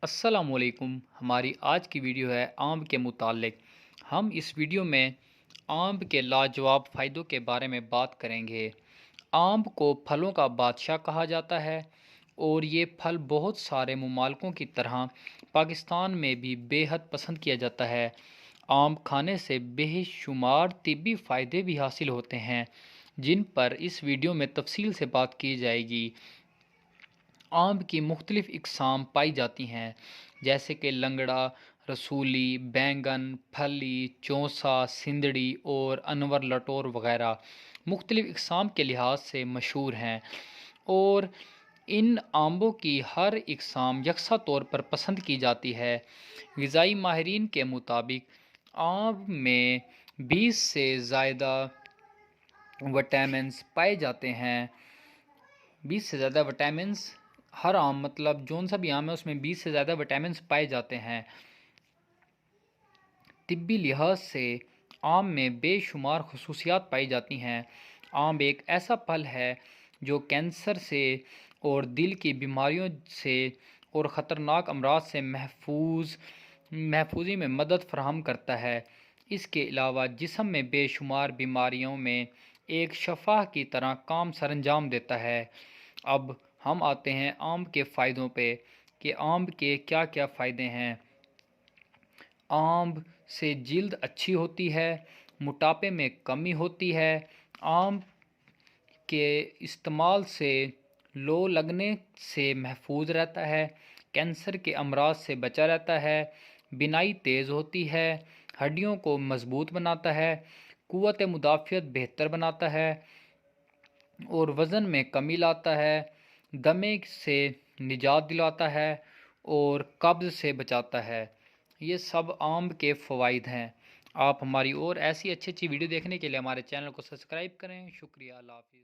अस्सलामुअलैकुम। हमारी आज की वीडियो है आम के मुतालिक। हम इस वीडियो में आम के लाजवाब फ़ायदों के बारे में बात करेंगे। आम को फलों का बादशाह कहा जाता है और ये फल बहुत सारे ममालिकों की तरह पाकिस्तान में भी बेहद पसंद किया जाता है। आम खाने से बेशुमार तिब्बी फ़ायदे भी हासिल होते हैं, जिन पर इस वीडियो में तफसील से बात की जाएगी। आम की मुख्तलिफ़ इकसाम पाई जाती हैं, जैसे कि लंगड़ा, रसूली, बैंगन, फली, चौसा, सिंदड़ी और अनवर लटोर वगैरह मुख्तलिफ़ इकसाम के लिहाज से मशहूर हैं। और इन आम्बों की हर इकसाम यकसा तौर पर पसंद की जाती है। ग़िज़ाई माहिरीन के मुताबिक आम में 20 से ज़्यादा विटामिन्स पाए जाते हैं। 20 से ज़्यादा विटामिन्स हर आम, मतलब जौन सा भी आम है उसमें 20 से ज़्यादा विटामिन्स पाए जाते हैं। तिब्बी लिहाज से आम में बेशुमार खसूसियात पाई जाती हैं। आम एक ऐसा फल है जो कैंसर से और दिल की बीमारियों से और ख़तरनाक अमराज से महफूजी में मदद फ़राहम करता है। इसके अलावा जिस्म में बेशुमार बीमारियों में एक शफ़ा की तरह काम सरअंजाम देता है। अब हम आते हैं आम के फ़ायदों पे कि आम के क्या क्या फ़ायदे हैं। आम से जिल्द अच्छी होती है, मोटापे में कमी होती है, आम के इस्तेमाल से लो लगने से महफूज रहता है, कैंसर के अमराज से बचा रहता है, बिनाई तेज़ होती है, हड्डियों को मजबूत बनाता है, क़ुव्वत मुदाफ़ियत बेहतर बनाता है और वज़न में कमी लाता है, दमे से निजात दिलाता है और कब्ज़ से बचाता है। ये सब आम के फ़वाइद हैं। आप हमारी और ऐसी अच्छी अच्छी वीडियो देखने के लिए हमारे चैनल को सब्सक्राइब करें। शुक्रिया। अल्लाह हाफ़िज़।